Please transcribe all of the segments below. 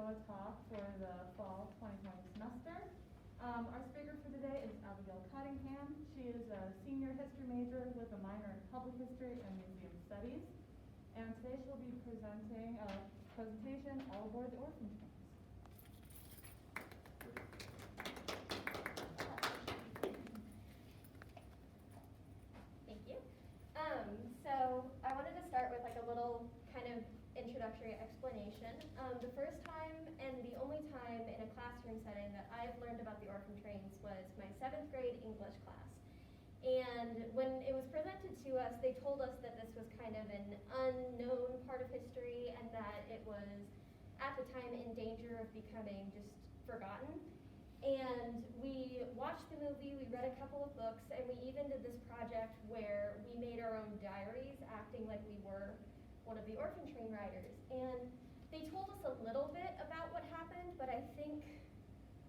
a talk for the fall 2020 semester. Our speaker for today is Abigail Cottingham. She is a senior history major with a minor in public history and museum studies. And today she'll be presenting a presentation all aboard the Orphan Trains. Thank you. So I wanted to start with like a little kind of introductory explanation. The first time and the only time in a classroom setting that I've learned about the Orphan Trains was my 7th grade English class. And when it was presented to us, they told us that this was kind of an unknown part of history and that it was at the time in danger of becoming just forgotten. And we watched the movie, we read a couple of books, and we even did this project where we made our own diaries acting like we were one of the Orphan Train riders. And they told us a little bit about what happened, but I think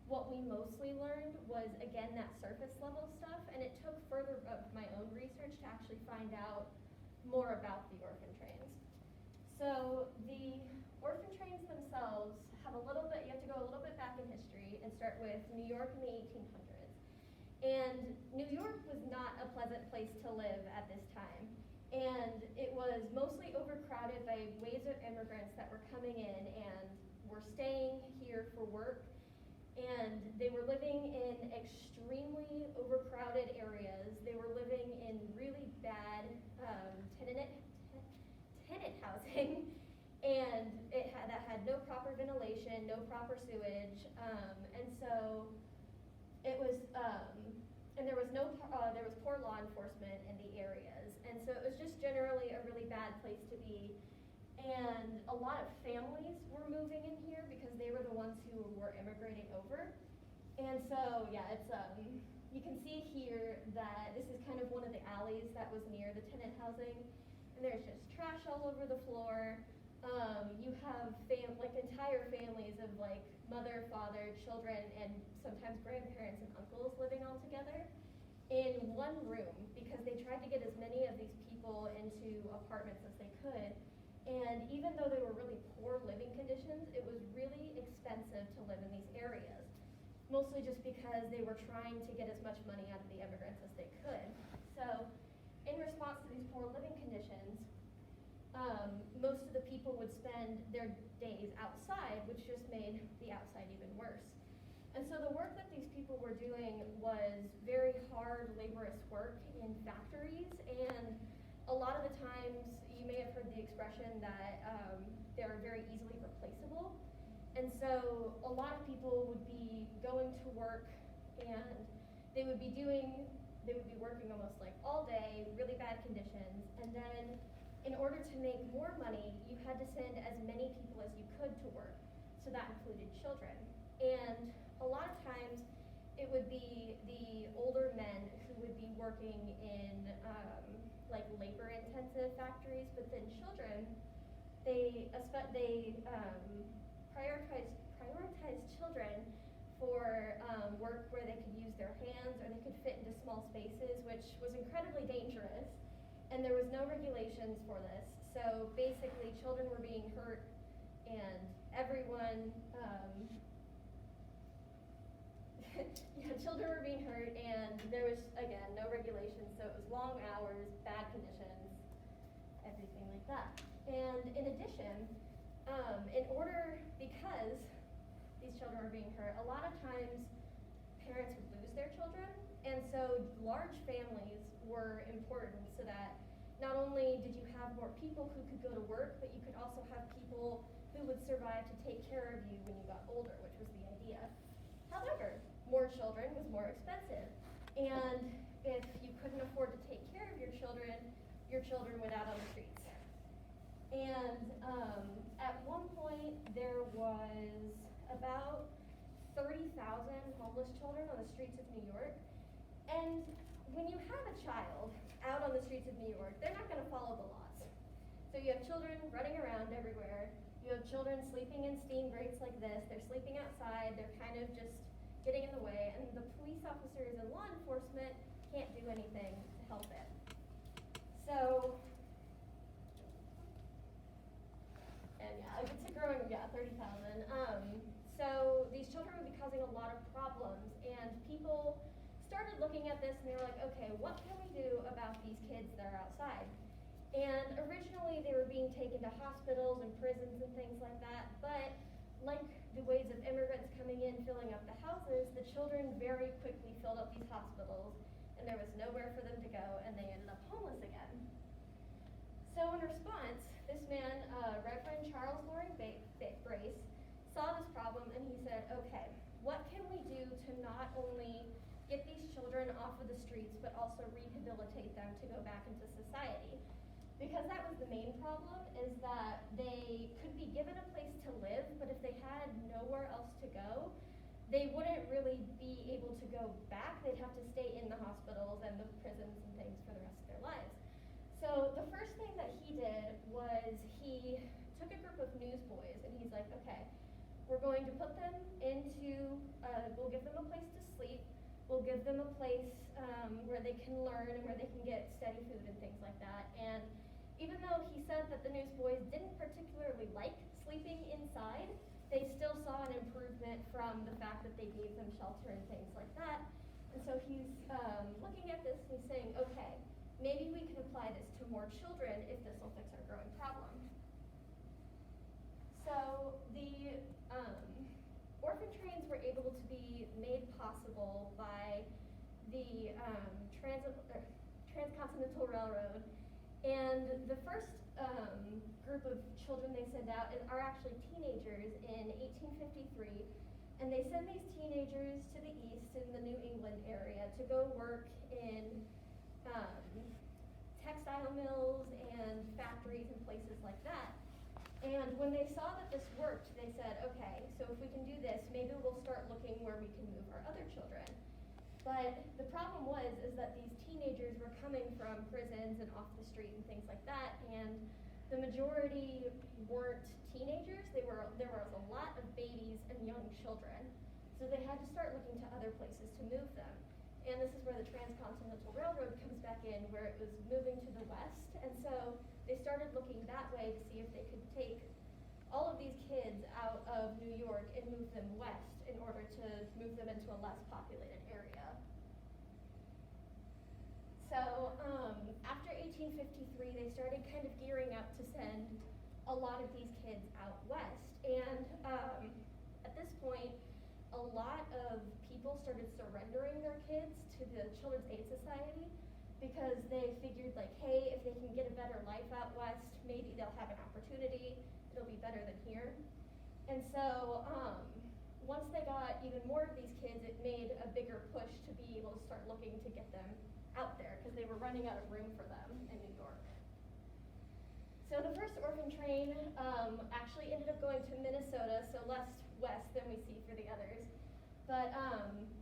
what we mostly learned was, again, that surface level stuff, and it took further of my own research to actually find out more about the Orphan Trains. So the Orphan Trains themselves have a little bit, you have to go a little bit back in history and start with New York in the 1800s. And New York was not a pleasant place to live at this time. And it was mostly overcrowded by waves of immigrants that were coming in and were staying here for work. And they were living in extremely overcrowded areas. They were living in really bad tenant housing. And that had no proper ventilation, no proper sewage, and so it was, and there was poor law enforcement in the areas, and so it was just generally a really bad place to be. And a lot of families were moving in here because they were the ones who were immigrating over. And so, yeah, it's you can see here that this is kind of one of the alleys that was near the tenant housing, and there's just trash all over the floor. You have entire families of like mother, father, children, and sometimes grandparents and uncles living all together in one room because they tried to get as many of these people into apartments as they could. And even though they were really poor living conditions, it was really expensive to live in these areas, mostly just because they were trying to get as much money out of the immigrants as they could. So in response to these poor living conditions, most of the people would spend their days outside, which just made the outside even worse. And so the work that these people were doing was very hard, laborious work in factories, and a lot of the times you may have heard the expression that they're very easily replaceable. And so a lot of people would be going to work and they would be working almost like all day, really bad conditions, and then in order to make more money, you had to send as many people as you could to work. So that included children. And a lot of times it would be the older men who would be working in like labor-intensive factories, but then children, they prioritized children for work where they could use their hands or they could fit into small spaces, which was incredibly dangerous. And there was no regulations for this. So basically children were being hurt and everyone, children were being hurt and there was, again, no regulations. So it was long hours, bad conditions, everything like that. And in addition, because these children were being hurt, a lot of times parents would lose their children. And so large families were important so that not only did you have more people who could go to work, but you could also have people who would survive to take care of you when you got older, which was the idea. However, more children was more expensive. And if you couldn't afford to take care of your children went out on the streets. And at one point, there was about 30,000 homeless children on the streets of New York. And when you have a child out on the streets of New York, they're not going to follow the laws. So you have children running around everywhere. You have children sleeping in steam grates like this. They're sleeping outside. They're kind of just getting in the way. And the police officers and law enforcement can't do anything to help it. So, and yeah, it's a growing, 30,000. these children would be causing a lot of problems, and people started looking at this and they were like, okay, what can we do about these kids that are outside? And originally they were being taken to hospitals and prisons and things like that, but like the waves of immigrants coming in, filling up the houses, the children very quickly filled up these hospitals, and there was nowhere for them to go, and they ended up homeless again. So in response, this man, Reverend Charles Loring Brace, saw this problem and he said, okay, what can we do to not only get these children off of the streets, but also rehabilitate them to go back into society? Because that was the main problem, is that they could be given a place to live, but if they had nowhere else to go, they wouldn't really be able to go back. They'd have to stay in the hospitals and the prisons and things for the rest of their lives. So the first thing that he did was he took a group of newsboys and he's like, okay, we're going to put them into, we'll give them a place to sleep, we'll give them a place where they can learn and where they can get steady food and things like that. And even though he said that the newsboys didn't particularly like sleeping inside, they still saw an improvement from the fact that they gave them shelter and things like that. And so he's looking at this and he's saying, okay, maybe we can apply this to more children if this will fix our growing problem. So the orphan trains were able to be made possible by the Transcontinental Railroad, and the first group of children they send out are actually teenagers in 1853, and they send these teenagers to the east in the New England area to go work in textile mills and factories and places like that. And when they saw that this worked, they said, okay, so if we can do this, maybe we'll start looking where we can move our other children. But the problem is that these teenagers were coming from prisons and off the street and things like that, and the majority weren't teenagers. There was a lot of babies and young children. So they had to start looking to other places to move them. And this is where the Transcontinental Railroad comes back in, where it was moving to the west. And so they started looking that way to see if they could take all of these kids out of New York and move them west in order to move them into a less populated area. So after 1853, they started kind of gearing up to send a lot of these kids out west. And at this point, a lot of people started surrendering their kids to the Children's Aid Society because they figured like, hey, if they can get a better life out west, maybe they'll have an opportunity, it'll be better than here. And so once they got even more of these kids, it made a bigger push to be able to start looking to get them out there because they were running out of room for them in New York. So the first orphan train actually ended up going to Minnesota, so less west than we see for the others. But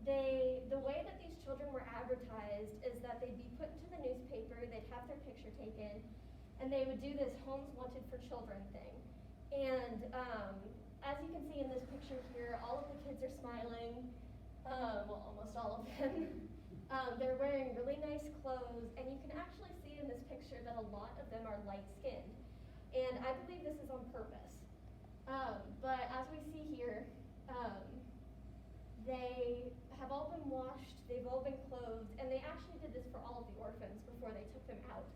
the way that these children were advertised is that they'd be put into the newspaper, they'd have their picture taken, and they would do this Homes Wanted for Children thing. And as you can see in this picture here, all of the kids are smiling, well, almost all of them. They're wearing really nice clothes, and you can actually see in this picture that a lot of them are light-skinned. And I believe this is on purpose. But as we see here, they have all been washed, they've all been clothed, and they actually did this for all of the orphans before they took them out.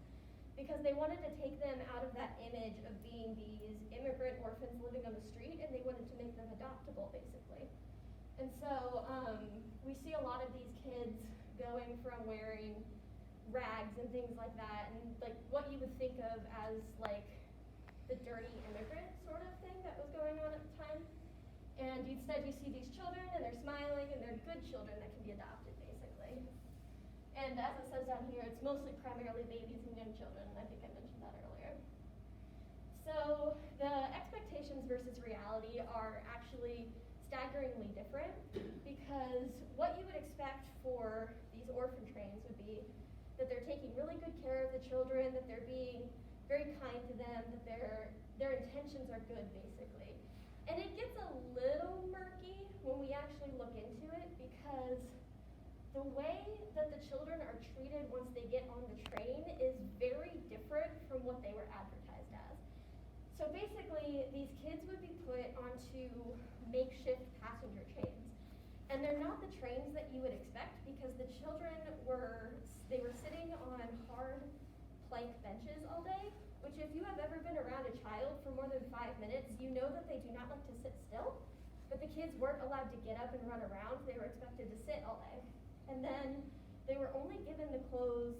Because they wanted to take them out of that image of being these immigrant orphans living on the street, and they wanted to make them adoptable, basically. And so we see a lot of these kids going from wearing rags and things like that, and like what you would think of as like the dirty immigrant sort of thing that was going on at the time. And instead you see these children and they're smiling and they're good children that can be adopted, basically. And as it says down here, it's mostly primarily babies and young children, and I think I mentioned that earlier. So the expectations versus reality are actually staggeringly different, because what you would expect for these orphan trains would be that they're taking really good care of the children, that they're being very kind to them, that their intentions are good, basically. And it gets a little murky when we actually look into it, because the way that the children are treated once they get on the train is very different from what they were advertised as. So basically, these kids would be put onto makeshift passenger trains. And they're not the trains that you would expect because the children were sitting on hard plank benches all day, which if you have ever been around a child for more than 5 minutes, you know that they do not like to sit still. But the kids weren't allowed to get up and run around. They were expected to sit all day. And then they were only given the clothes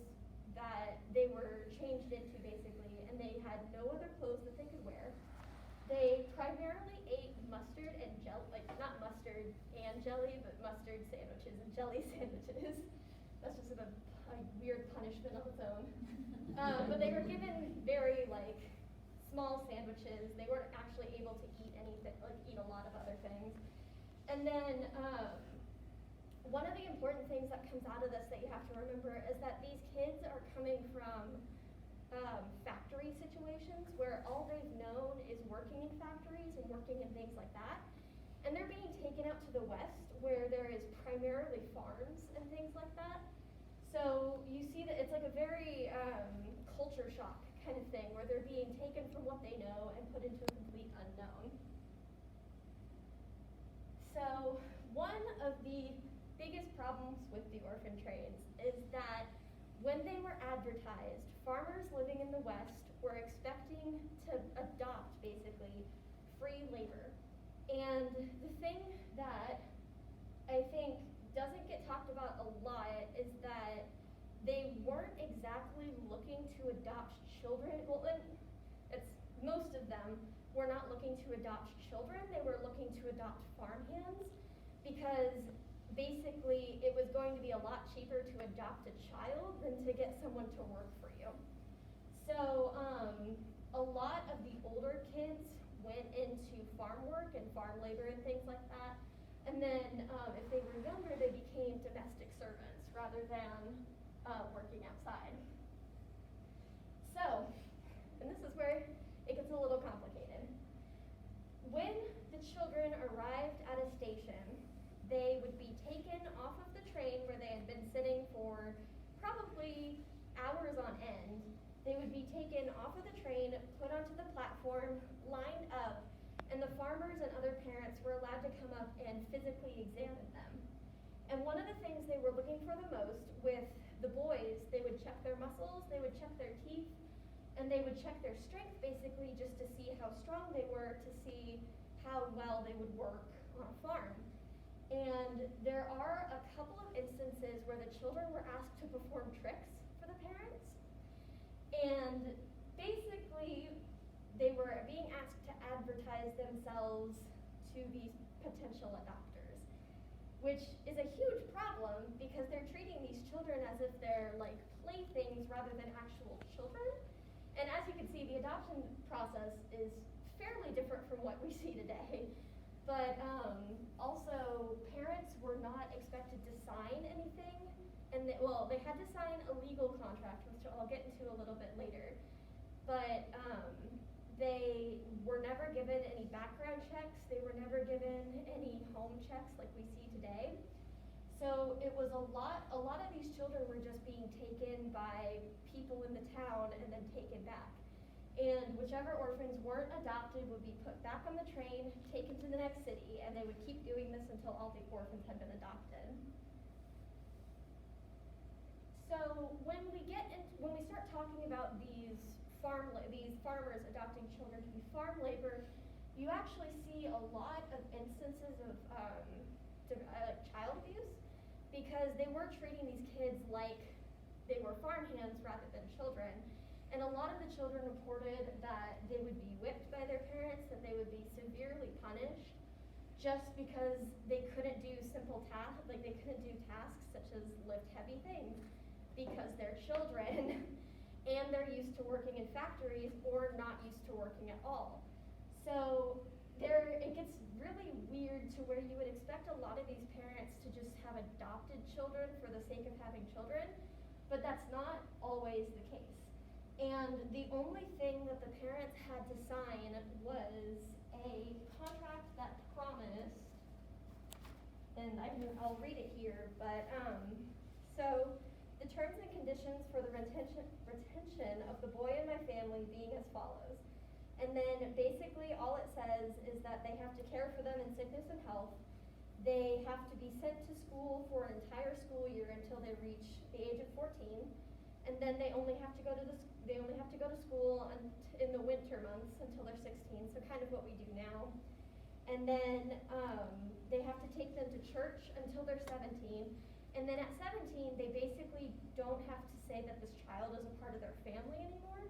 that they were changed into, basically, and they had no other clothes that they could wear. They primarily ate mustard and jelly, like not mustard and jelly, but mustard sandwiches and jelly sandwiches. That's just a weird punishment on its own. But they were given very small sandwiches. They weren't actually able to eat anything, eat a lot of other things. And then one of the important things that comes out of this that you have to remember is that these kids are coming from factory situations where all they've known is working in factories and working in things like that. And they're being taken out to the west where there is primarily farms and things like that. So you see that it's like a very culture shock kind of thing where they're being taken from what they know and put into a complete unknown. So one of the biggest problems with the orphan trains is that when they were advertised, farmers living in the West were expecting to adopt, basically, free labor. And the thing that I think doesn't get talked about a lot is that they weren't exactly looking to adopt children. Well, most of them were not looking to adopt children. They were looking to adopt farmhands because basically it was going to be a lot cheaper to adopt a child than to get someone to work for you. So a lot of the older kids went into farm work and farm labor and things like that. And then if they were younger, they became domestic servants rather than working outside. So, and this is where it gets a little complicated. When the children arrived at a station, they would be taken off of the train where they had been sitting for probably hours on end. They would be taken off of the train, put onto the platform, lined up, and the farmers and other parents were allowed to come up and physically examine them. And one of the things they were looking for the most with the boys, they would check their muscles, they would check their teeth, and they would check their strength basically just to see how strong they were, to see how well they would work on a farm. And there are a couple of instances where the children were asked to perform tricks for the parents. And basically, they were being asked to advertise themselves to these potential adopters, which is a huge problem because they're treating these children as if they're like playthings rather than actual children. And as you can see, the adoption process is fairly different from what we see today. But also, parents were not expected to sign anything, and they had to sign a legal contract, which I'll get into a little bit later. But they were never given any background checks. They were never given any home checks like we see today. So it was a lot of these children were just being taken by people in the town and then taken back. And whichever orphans weren't adopted would be put back on the train, taken to the next city, and they would keep doing this until all the orphans had been adopted. So when we start talking about these farmers adopting children to be farm labor, you actually see a lot of instances of child abuse because they were treating these kids like they were farmhands rather than children. And a lot of the children reported that they would be whipped by their parents, that they would be severely punished just because they couldn't do simple tasks, like they couldn't do tasks such as lift heavy things because they're children and they're used to working in factories or not used to working at all. So it gets really weird to where you would expect a lot of these parents to just have adopted children for the sake of having children, but that's not always the case. And the only thing that the parents had to sign was a contract that promised, and I'll read it here, but so the terms and conditions for the retention of the boy in my family being as follows. And then basically all it says is that they have to care for them in sickness and health. They have to be sent to school for an entire school year until they reach the age of 14. And then they only have to go to school in the winter months until they're 16, so kind of what we do now. And then they have to take them to church until they're 17. And then at 17, they basically don't have to say that this child is a part of their family anymore,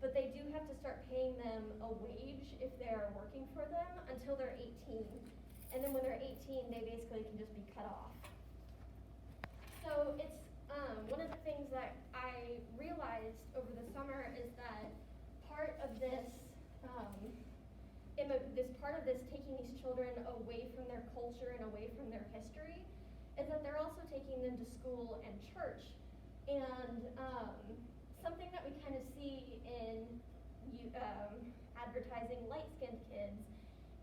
but they do have to start paying them a wage if they are working for them until they're 18. And then when they're 18, they basically can just be cut off. So it's one of the things that I realized over the summer is that part of this taking these children away from their culture and away from their history is that they're also taking them to school and church. And something that we kind of see in advertising light-skinned kids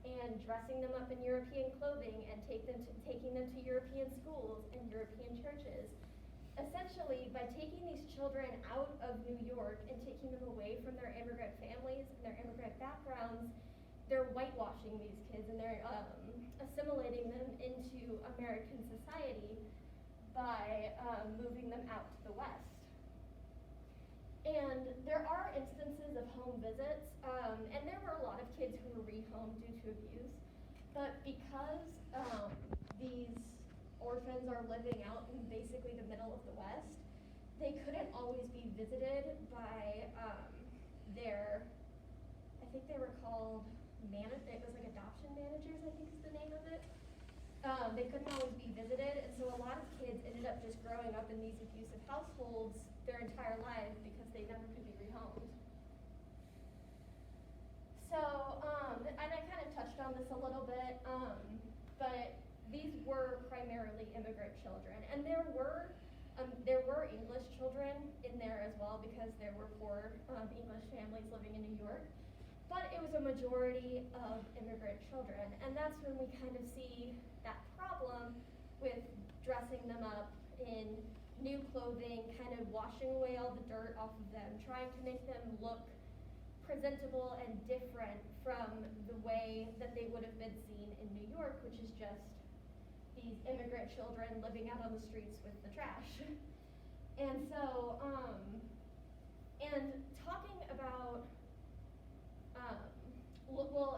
and dressing them up in European clothing and taking them to European schools and European churches. Essentially, by taking these children out of New York and taking them away from their immigrant families and their immigrant backgrounds, they're whitewashing these kids and they're assimilating them into American society by moving them out to the West. And there are instances of home visits, and there were a lot of kids who were rehomed due to abuse, but because these orphans are living out in basically the middle of the West, they couldn't always be visited by their, I think they were called, it was like adoption managers, I think is the name of it. They couldn't always be visited, and so a lot of kids ended up just growing up in these abusive households their entire lives because they never could be rehomed. So, and I kind of touched on this a little bit, but these were primarily immigrant children, and there were English children in there as well because there were poor English families living in New York, but it was a majority of immigrant children, and that's when we kind of see that problem with dressing them up in new clothing, kind of washing away all the dirt off of them, trying to make them look presentable and different from the way that they would have been seen in New York, which is just these immigrant children living out on the streets with the trash. And so, and talking about,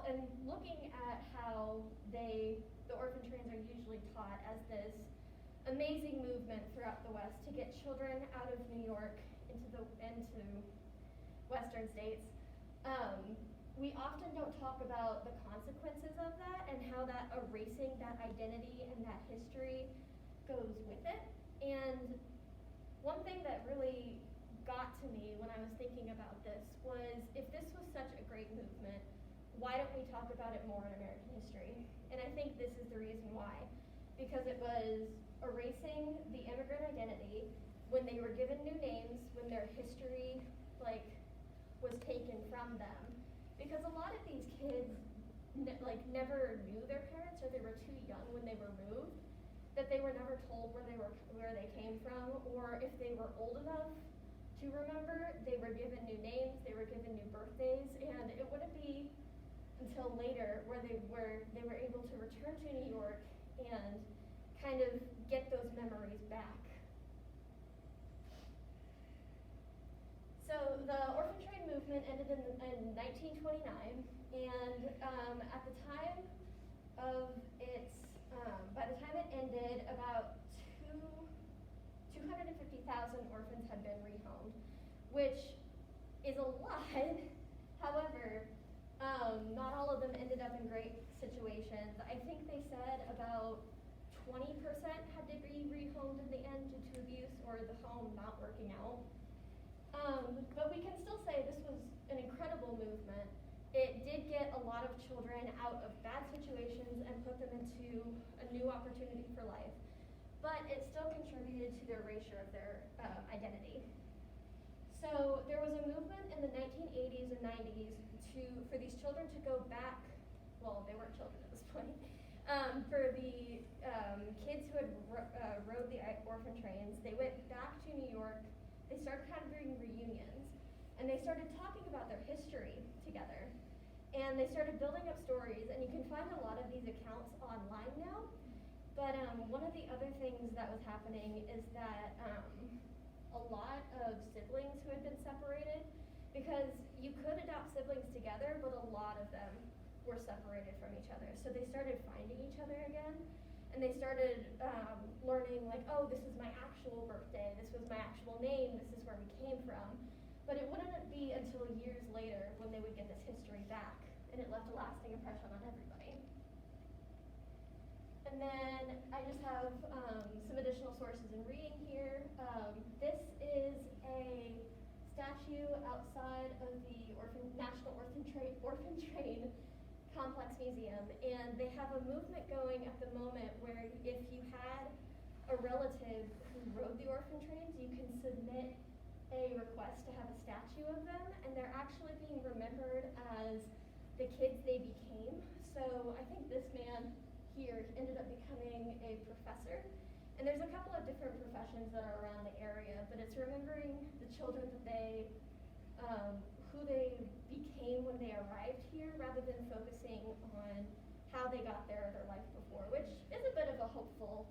and looking at how the Orphan Trains are usually taught as this amazing movement throughout the West to get children out of New York into Western states. We often don't talk about the consequences of that and how that erasing that identity and that history goes with it. And one thing that really got to me when I was thinking about this was, if this was such a great movement, why don't we talk about it more in American history? And I think this is the reason why. Because it was erasing the immigrant identity when they were given new names, when their history was taken from them. Because a lot of these kids never knew their parents, or they were too young when they were moved, that they were never told where they came from, or if they were old enough to remember, they were given new names, they were given new birthdays, and it wouldn't be until later where they were able to return to New York and kind of get those memories back. So the Orphan Train movement ended in 1929, and at the time of its, by the time it ended, about 250,000 orphans had been rehomed, which is a lot. However, not all of them ended up in great situations. I think they said about 20% had to be rehomed in the end due to abuse or the home not working out. But we can still say this was an incredible movement. It did get a lot of children out of bad situations and put them into a new opportunity for life. But it still contributed to the erasure of their identity. So there was a movement in the 1980s and 90s for these children to go back, well, they weren't children at this point, for the kids who had rode the orphan trains. They went back to New York. They started having reunions, and they started talking about their history together. And they started building up stories, and you can find a lot of these accounts online now. But one of the other things that was happening is that a lot of siblings who had been separated, because you could adopt siblings together, but a lot of them were separated from each other. So they started finding each other again, and they started learning, like, oh, this is my actual birthday, this was my actual name, this is where we came from. But it wouldn't be until years later when they would get this history back, and it left a lasting impression on everybody. And then I just have some additional sources in reading here. This is a statue outside of the National Orphan Train Complex Museum, and they have a movement going at the moment where if you had a relative who rode the orphan trains, you can submit a request to have a statue of them, and they're actually being remembered as the kids they became. So I think this man here ended up becoming a professor, and there's a couple of different professions that are around the area, but it's remembering the children that they who they became when they arrived here, rather than focusing on how they got there or their life before, which is a bit of a hopeful